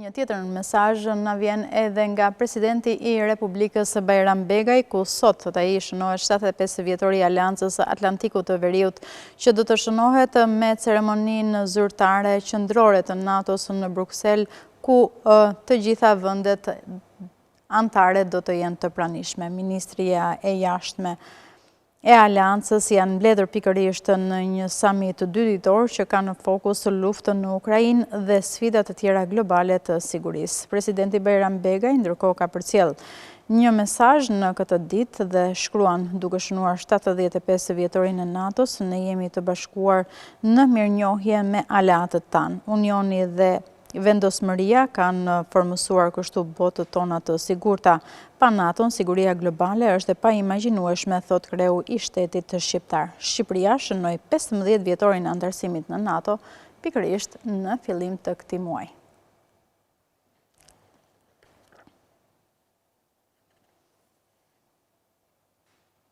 Një tjetër mesazh na vjen edhe nga presidenti i Republikës Bajram Begaj, ku sot ai shënohet 75 vjetori i Aleancës Atlantiku të Veriut, që do të shënohet me ceremoninë zyrtare qendrore të NATO-s në Bruksel, ku të gjitha vendet anëtare do të jenë të pranishme. Ministria e jashtme e Aleancës janë mbledhur pikërisht në një summit dyditor që ka në fokus luftën në Ukrainë dhe sfidat të tjera globale të sigurisë. Presidenti Bajram Begaj ndërkohë ka përcjell një mesazh në këtë ditë dhe shkruan: duke shënuar 75 vjetorin e NATO-s, ne jemi të bashkuar në mirënjohje me aleatët tanë. Unioni dhe vendosmëria kanë formësuar kështu botët tona të sigurta. Pa NATO-n, siguria globale është e paimagjinueshme, thot kreu i shtetit shqiptar. Shqipëria shënoi 15 vjetorin e anëtarësimit në NATO, pikërisht në fillim të këtij muaji.